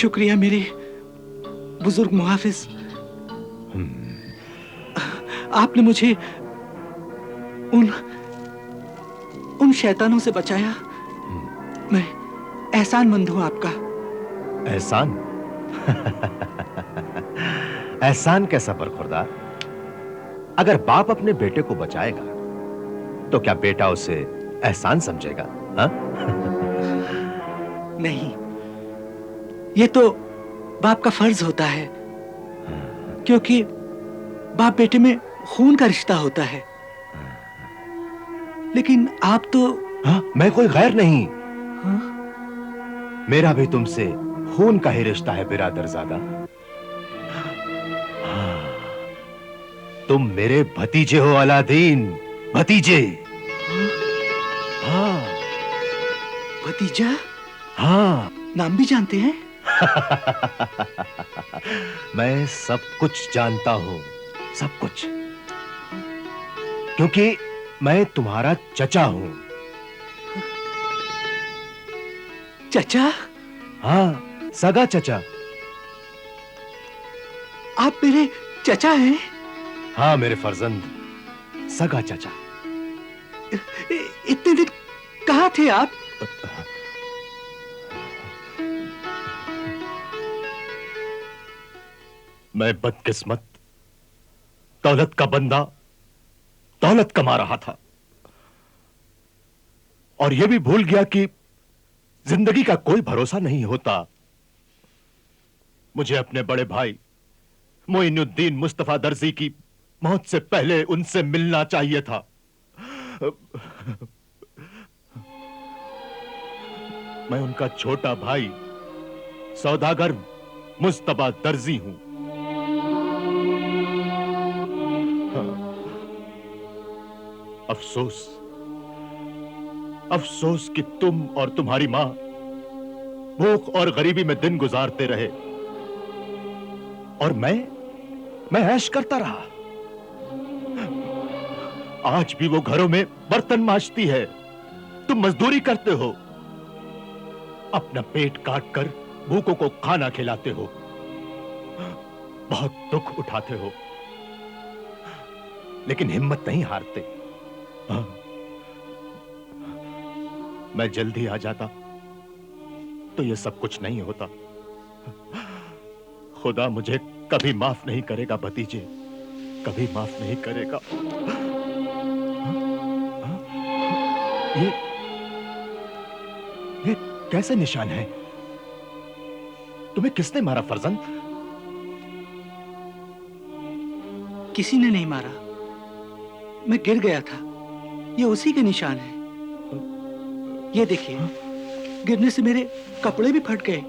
शुक्रिया मेरे बुजुर्ग मुहाफिज। आपने मुझे उन शैतानों से बचाया। मैं एहसानमंद हूं आपका। एहसान? एहसान कैसा बरखुरदार? अगर बाप अपने बेटे को बचाएगा तो क्या बेटा उसे एहसान समझेगा? हाँ? नहीं, ये तो बाप का फर्ज होता है, क्योंकि बाप बेटे में खून का रिश्ता होता है। लेकिन आप तो... हाँ, मैं कोई गैर नहीं। हाँ? मेरा भी तुमसे खून का ही रिश्ता है बिरादरजादा। हाँ, तुम मेरे भतीजे हो अलादीन, भतीजे। हाँ। भतीजा? हाँ। नाम भी जानते हैं? मैं सब कुछ जानता हूं, सब कुछ, क्योंकि मैं तुम्हारा चचा हूं। चचा? हाँ, सगा चचा। आप मेरे चचा हैं? हाँ मेरे फर्जंद, सगा चचा। इतने दिन कहाँ थे आप? मैं बदकिस्मत, दौलत का बंदा, दौलत कमा रहा था और यह भी भूल गया कि जिंदगी का कोई भरोसा नहीं होता। मुझे अपने बड़े भाई मोइनुद्दीन मुस्तफा दर्जी की मौत से पहले उनसे मिलना चाहिए था। मैं उनका छोटा भाई सौदागर मुस्तफा दर्जी हूं। अफसोस, अफसोस कि तुम और तुम्हारी मां भूख और गरीबी में दिन गुजारते रहे और मैं ऐश करता रहा। आज भी वो घरों में बर्तन मांजती है, तुम मजदूरी करते हो, अपना पेट काट कर भूखों को खाना खिलाते हो, बहुत दुख उठाते हो, लेकिन हिम्मत नहीं हारते। हाँ। मैं जल्दी आ जाता तो ये सब कुछ नहीं होता। खुदा मुझे कभी माफ नहीं करेगा भतीजे, कभी माफ नहीं करेगा। ये कैसे निशान है? तुम्हें किसने मारा फर्जंद? किसी ने नहीं मारा, मैं गिर गया था। ये उसी के निशान है। ये देखिए, गिरने से मेरे कपड़े भी फट गए।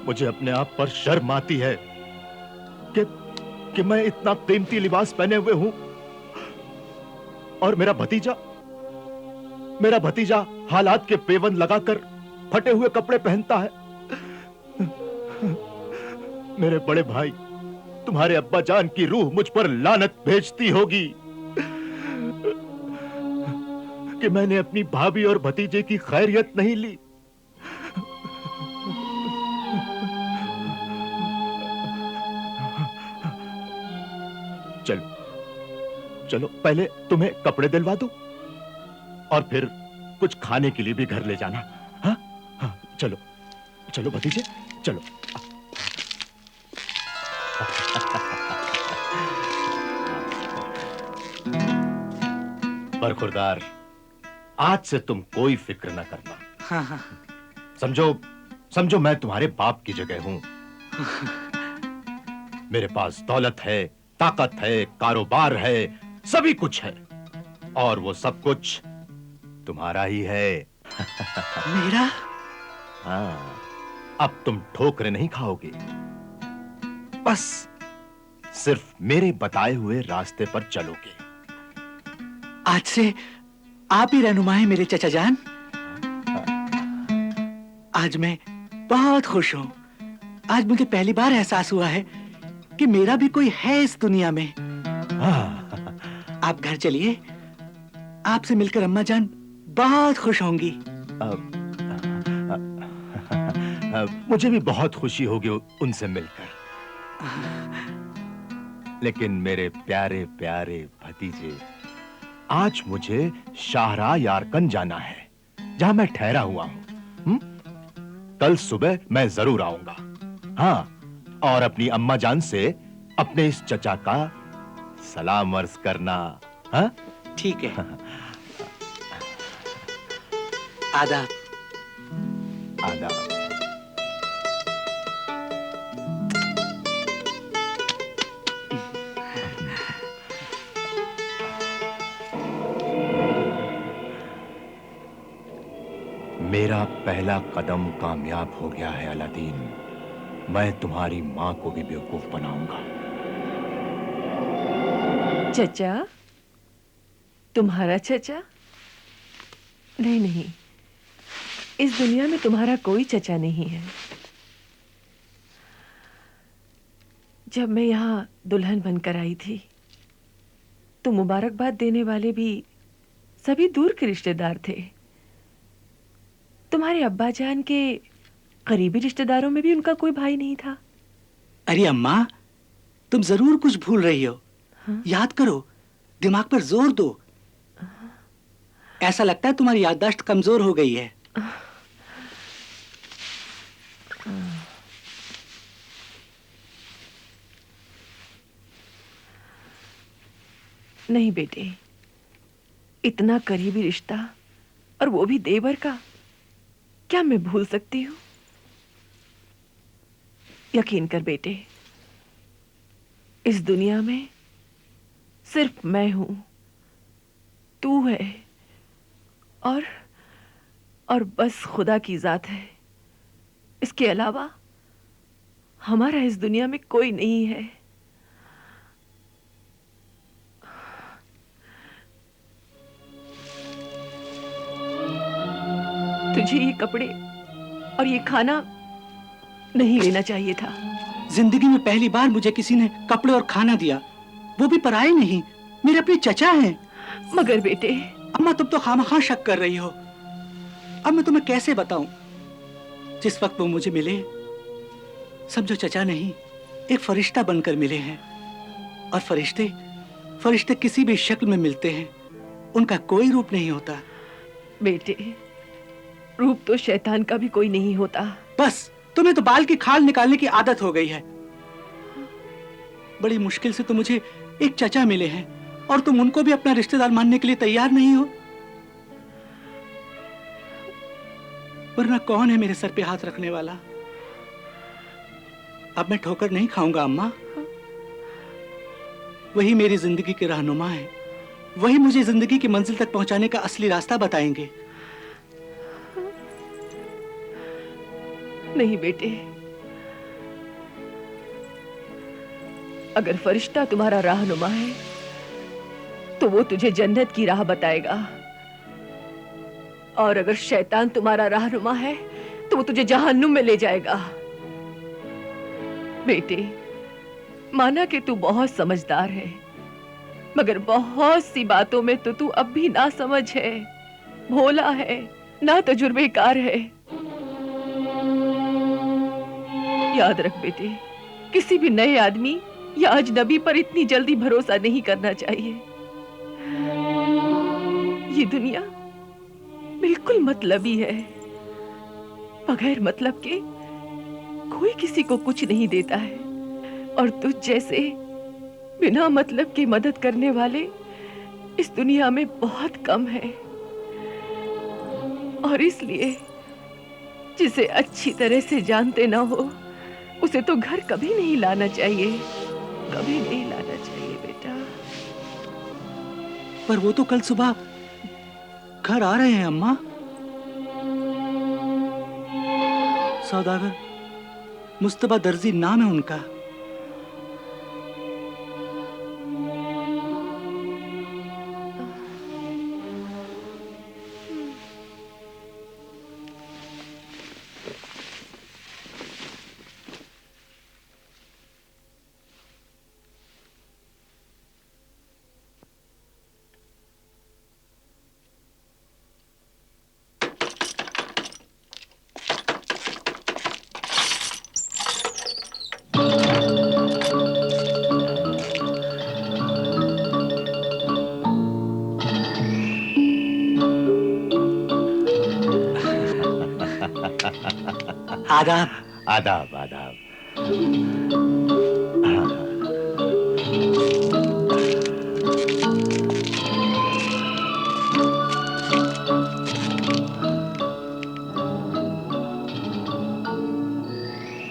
मुझे अपने आप पर शर्म आती है कि मैं इतना कीमती लिबास पहने हुए हूं और मेरा भतीजा हालात के पेवन लगाकर फटे हुए कपड़े पहनता है। मेरे बड़े भाई, तुम्हारे अब्बा जान की रूह मुझ पर लानत भेजती होगी कि मैंने अपनी भाभी और भतीजे की खैरियत नहीं ली। चलो चलो, पहले तुम्हें कपड़े दिलवा दूं और फिर कुछ खाने के लिए भी घर ले जाना। हाँ हाँ, चलो चलो भतीजे, चलो। बरखुरदार, आज से तुम कोई फिक्र न करना। हाँ हाँ। समझो मैं तुम्हारे बाप की जगह हूं। मेरे पास दौलत है, ताकत है, कारोबार है, सभी कुछ है और वो सब कुछ तुम्हारा ही है। मेरा? हाँ, अब तुम ठोकरें नहीं खाओगे, बस सिर्फ मेरे बताए हुए रास्ते पर चलोगे। आज से आप ही रहनुमा हैं मेरे चचा जान। आज मैं बहुत खुश हूं। आज मुझे पहली बार एहसास हुआ है कि मेरा भी कोई है इस दुनिया में। आप घर चलिए, आपसे मिलकर अम्मा जान बहुत खुश होंगी। मुझे भी बहुत खुशी होगी उनसे मिलकर। लेकिन मेरे प्यारे प्यारे भतीजे, आज मुझे शाहरा यारकन जाना है, जहां मैं ठहरा हुआ हूं। कल सुबह मैं जरूर आऊंगा। हाँ, और अपनी अम्मा जान से अपने इस चचा का सलाम अर्ज करना। हाँ? ठीक है। आदाब। आदाब। मेरा पहला कदम कामयाब हो गया है अलादीन। मैं तुम्हारी मां को भी बेवकूफ बनाऊंगा। चचा? तुम्हारा चचा? नहीं नहीं, इस दुनिया में तुम्हारा कोई चचा नहीं है। जब मैं यहाँ दुल्हन बनकर आई थी तो मुबारकबाद देने वाले भी सभी दूर के रिश्तेदार थे। तुम्हारे अब्बा जान के करीबी रिश्तेदारों में भी उनका कोई भाई नहीं था। अरे अम्मा, तुम जरूर कुछ भूल रही हो। हाँ? याद करो, दिमाग पर जोर दो। ऐसा लगता है तुम्हारी याददाश्त कमजोर हो गई है। नहीं बेटे, इतना करीबी रिश्ता और वो भी देवर का, क्या मैं भूल सकती हूँ? यकीन कर बेटे, इस दुनिया में सिर्फ मैं हूं, तू है और बस खुदा की जात है। इसके अलावा हमारा इस दुनिया में कोई नहीं है। तुझे ये कपड़े और ये खाना नहीं लेना चाहिए था। जिंदगी में पहली बार मुझे किसी ने कपड़े और खाना दिया, वो भी पराए नहीं, मेरे अपने चचा हैं। मगर बेटे, अम्मा तुम तो खामखा शक कर रही हो। अब मैं तुम्हें कैसे बताऊं? जिस वक्त वो मुझे मिले, समझो चचा नहीं, एक फरिश्ता बनकर मिले हैं। और फरिश्ते किसी भी शक्ल में मिलते हैं, उनका कोई रूप नहीं होता। बेटे, रूप तो शैतान का भी कोई नहीं होता। बस तुम्हें तो बाल की खाल निकालने की आदत हो गई है। बड़ी मुश्किल से तो मुझे एक चचा मिले हैं और तुम उनको भी अपना रिश्तेदार मानने के लिए तैयार नहीं हो। वरना कौन है मेरे सर पे हाथ रखने वाला? अब मैं ठोकर नहीं खाऊंगा अम्मा। वही मेरी जिंदगी के रहनुमा है, वही मुझे जिंदगी की मंजिल तक पहुंचाने का असली रास्ता बताएंगे। नहीं बेटे, अगर फरिश्ता तुम्हारा रहनुमा है तो वो तुझे जन्नत की राह बताएगा, और अगर शैतान तुम्हारा रहनुमा है तो वो तुझे जहन्नुम में ले जाएगा। बेटे, माना कि तू बहुत समझदार है, मगर बहुत सी बातों में तो तू अब भी ना समझ है, भोला है, ना तजुर्बेकार है। याद रख बेटे, किसी भी नए आदमी या अजनबी पर इतनी जल्दी भरोसा नहीं करना चाहिए। ये दुनिया बिल्कुल मतलबी है। बगैर मतलब के कोई किसी को कुछ नहीं देता है, और तुझ जैसे बिना मतलब के मदद करने वाले इस दुनिया में बहुत कम हैं। और इसलिए जिसे अच्छी तरह से जानते ना हो, उसे तो घर कभी नहीं लाना चाहिए, कभी नहीं लाना चाहिए बेटा। पर वो तो कल सुबह घर आ रहे हैं अम्मा। सौदागर मुस्तफा दर्जी नाम है उनका। आदाब। आदाब आदाब।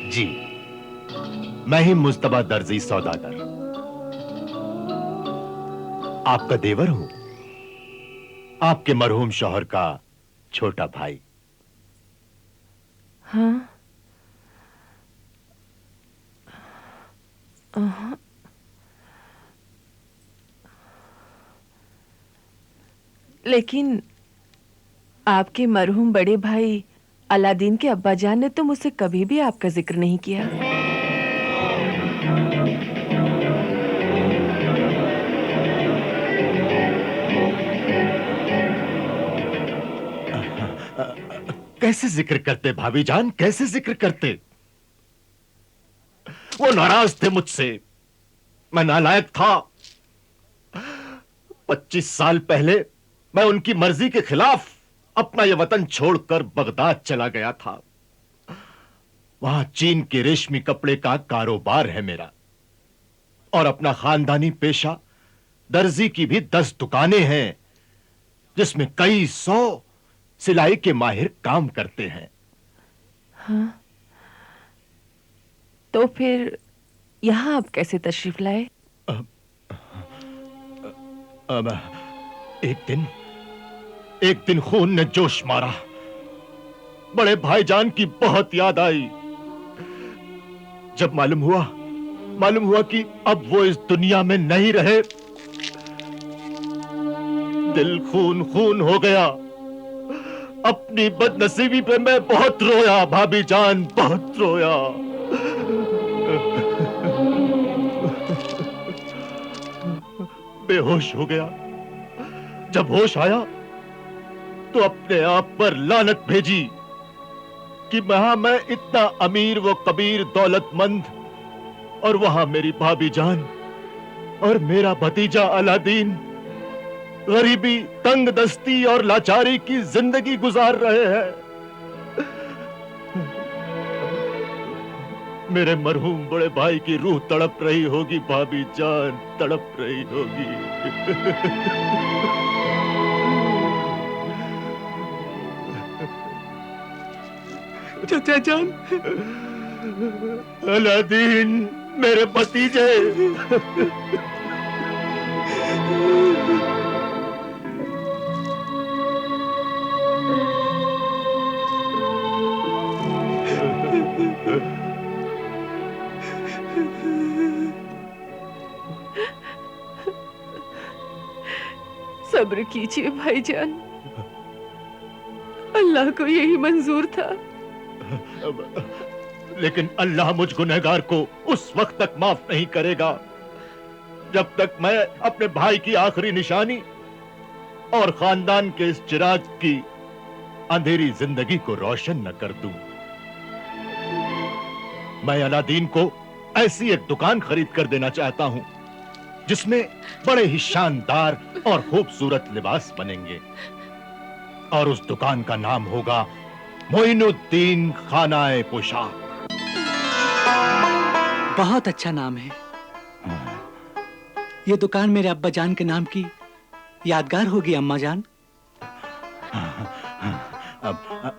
जी, मैं ही मुस्तबा दर्जी सौदागर आपका देवर हूं, आपके मरहूम शौहर का छोटा भाई। हाँ। लेकिन आपके मरहूम बड़े भाई अलादीन के अब्बाजान ने तो मुझसे कभी भी आपका जिक्र नहीं किया। कैसे जिक्र करते भाभी जान, कैसे जिक्र करते? वो नाराज थे मुझसे, मैं नालायक था। 25 साल पहले मैं उनकी मर्जी के खिलाफ अपना यह वतन छोड़कर बगदाद चला गया था। वहां चीन के रेशमी कपड़े का कारोबार है मेरा, और अपना खानदानी पेशा दर्जी की भी 10 दुकानें हैं, जिसमें कई 100 सिलाई के माहिर काम करते हैं। हाँ, तो फिर यहां आप कैसे तशरीफ लाए? अब एक दिन खून ने जोश मारा। बड़े भाईजान की बहुत याद आई। जब मालूम हुआ कि अब वो इस दुनिया में नहीं रहे, दिल खून खून हो गया। अपनी बदनसीबी पे मैं बहुत रोया भाभी जान, बहुत रोया। बेहोश हो गया। जब होश आया तो अपने आप पर लानत भेजी कि मैं इतना अमीर व कबीर दौलतमंद, और वहां मेरी भाभी जान और मेरा भतीजा अलादीन गरीबी, तंग दस्ती और लाचारी की जिंदगी गुजार रहे हैं। मेरे मरहूम बड़े भाई की रूह तड़प रही होगी भाभी जान, तड़प रही होगी। चाचा जान, अलादीन मेरे भतीजे। सब्र कीजिए भाईजान, अल्लाह को यही मंजूर था। लेकिन अल्लाह मुझ गुनहगार को उस वक्त तक माफ नहीं करेगा जब तक मैं अपने भाई की आखिरी निशानी और खानदान के इस चिराग की अंधेरी जिंदगी को रोशन न कर दूं। मैं अलादीन को ऐसी एक दुकान खरीद कर देना चाहता हूं जिसमें बड़े ही शानदार और खूबसूरत लिबास बनेंगे, और उस दुकान का नाम होगा मोइनुद्दीन खानाए पोशाक। बहुत अच्छा नाम है। ये दुकान मेरे अब्बा जान के नाम की यादगार होगी अम्मा जान।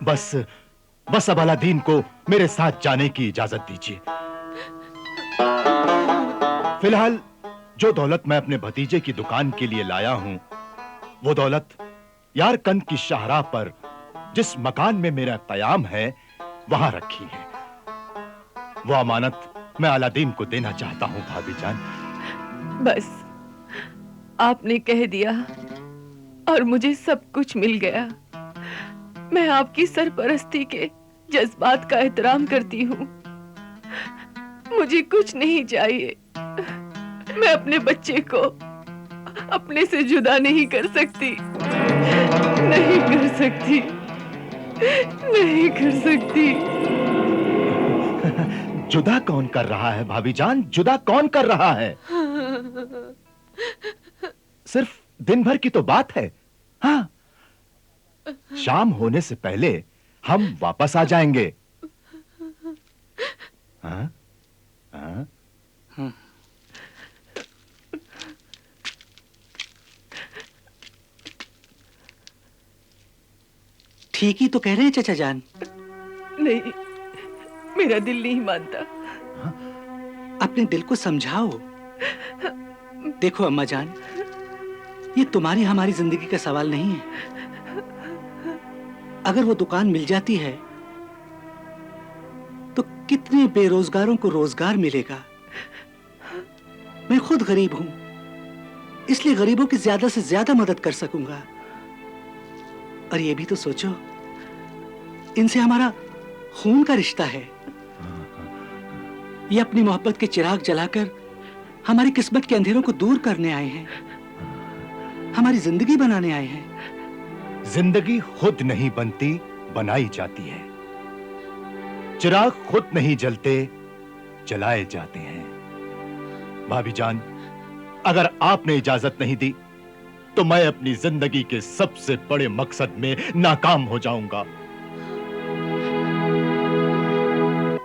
बस अब अलादीन को मेरे साथ जाने की इजाजत दीजिए। फिलहाल जो दौलत मैं अपने भतीजे की दुकान के लिए लाया हूं, वो दौलत यारकंद की शाहराह पर जिस मकान में मेरा कयाम है वहां रखी है। वो अमानत मैं अलादीन को देना चाहता हूं भाभी जान। बस आपने कह दिया और मुझे सब कुछ मिल गया। मैं आपकी सरपरस्ती के जज्बात का एहतराम करती हूँ। मुझे कुछ नहीं चाहिए। मैं अपने बच्चे को अपने से जुदा नहीं कर सकती, नहीं कर सकती, नहीं कर सकती। जुदा कौन कर रहा है भाभी जान, जुदा कौन कर रहा है? सिर्फ दिन भर की तो बात है। हाँ, शाम होने से पहले हम वापस आ जाएंगे। हाँ? हाँ? हाँ। ठीक ही तो कह रहे हैं चाचा जान। नहीं, मेरा दिल नहीं मानता। अपने दिल को समझाओ। देखो अम्मा जान, ये तुम्हारी हमारी जिंदगी का सवाल नहीं है। अगर वो दुकान मिल जाती है तो कितने बेरोजगारों को रोजगार मिलेगा। मैं खुद गरीब हूं, इसलिए गरीबों की ज्यादा से ज्यादा मदद कर सकूंगा। और ये भी तो सोचो, इनसे हमारा खून का रिश्ता है। ये अपनी मोहब्बत के चिराग जलाकर हमारी किस्मत के अंधेरों को दूर करने आए हैं, हमारी जिंदगी बनाने आए हैं। जिंदगी खुद नहीं बनती, बनाई जाती है। चिराग खुद नहीं जलते, जलाए जाते हैं। भाभी जान, अगर आपने इजाजत नहीं दी तो मैं अपनी जिंदगी के सबसे बड़े मकसद में नाकाम हो जाऊंगा।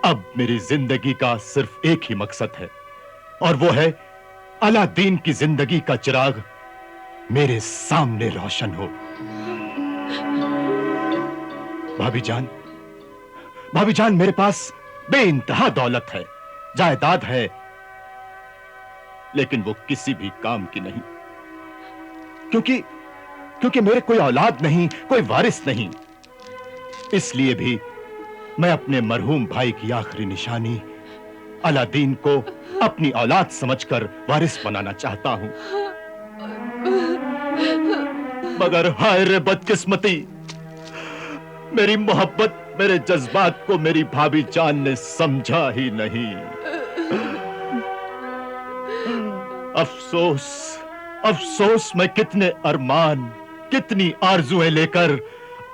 अब मेरी जिंदगी का सिर्फ एक ही मकसद है, और वो है अलादीन की जिंदगी का चिराग मेरे सामने रोशन हो। भाभी जान, मेरे पास बेइंतहा दौलत है, जायदाद है, लेकिन वो किसी भी काम की नहीं, क्योंकि मेरे कोई औलाद नहीं, कोई वारिस नहीं। इसलिए भी मैं अपने मरहूम भाई की आखिरी निशानी अलादीन को अपनी औलाद समझकर वारिस बनाना चाहता हूं। मगर हाय रे बदकिस्मती, मेरी मोहब्बत, मेरे जज्बात को मेरी भाभी जान ने समझा ही नहीं। अफसोस, अफसोस, मैं कितने अरमान, कितनी आरजुएं लेकर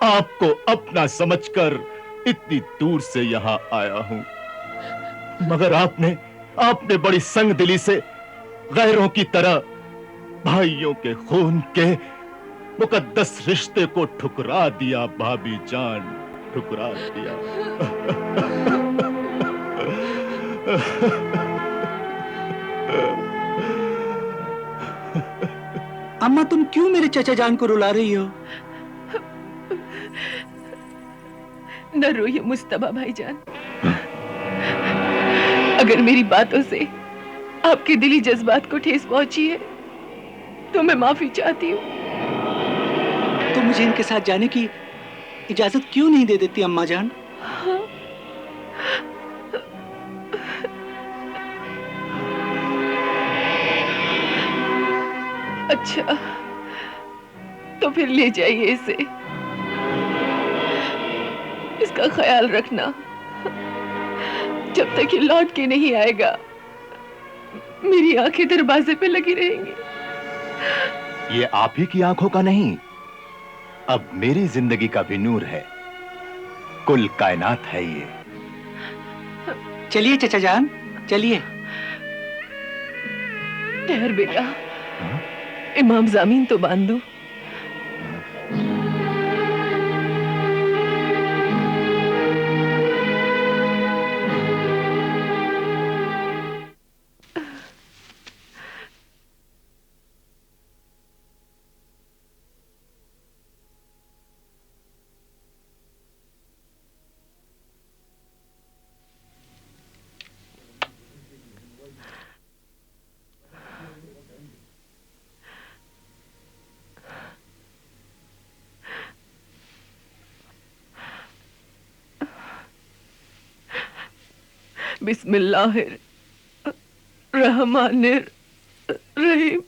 आपको अपना समझकर इतनी दूर से यहां आया हूं, मगर आपने बड़ी संगदिली से गैरों की तरह भाइयों के खून के मुकद्दस रिश्ते को ठुकरा दिया। भाभी जान, ठुकरा दिया। अम्मा, तुम क्यों मेरे चाचा जान को रुला रही हो? न रोइए मुस्तफा भाईजान। अगर मेरी बातों से आपके दिली जज्बात को ठेस पहुंची है तो मैं माफी चाहती हूँ। तो मुझे इनके साथ जाने की इजाजत क्यों नहीं दे देती अम्मा जान? अच्छा, तो फिर ले जाइए इसे। इसका ख्याल रखना, जब तक ये लौट के नहीं आएगा मेरी आंखें दरवाजे पे लगी रहेंगी। ये आप ही की आंखों का नहीं, अब मेरी जिंदगी का भी नूर है, कुल कायनात है ये। चलिए चाचा जान, चलिए। ठहर बेटा, इमाम ज़मीन तो बांध दो। बिस्मिल्लाहिर रहमानिर रहीम।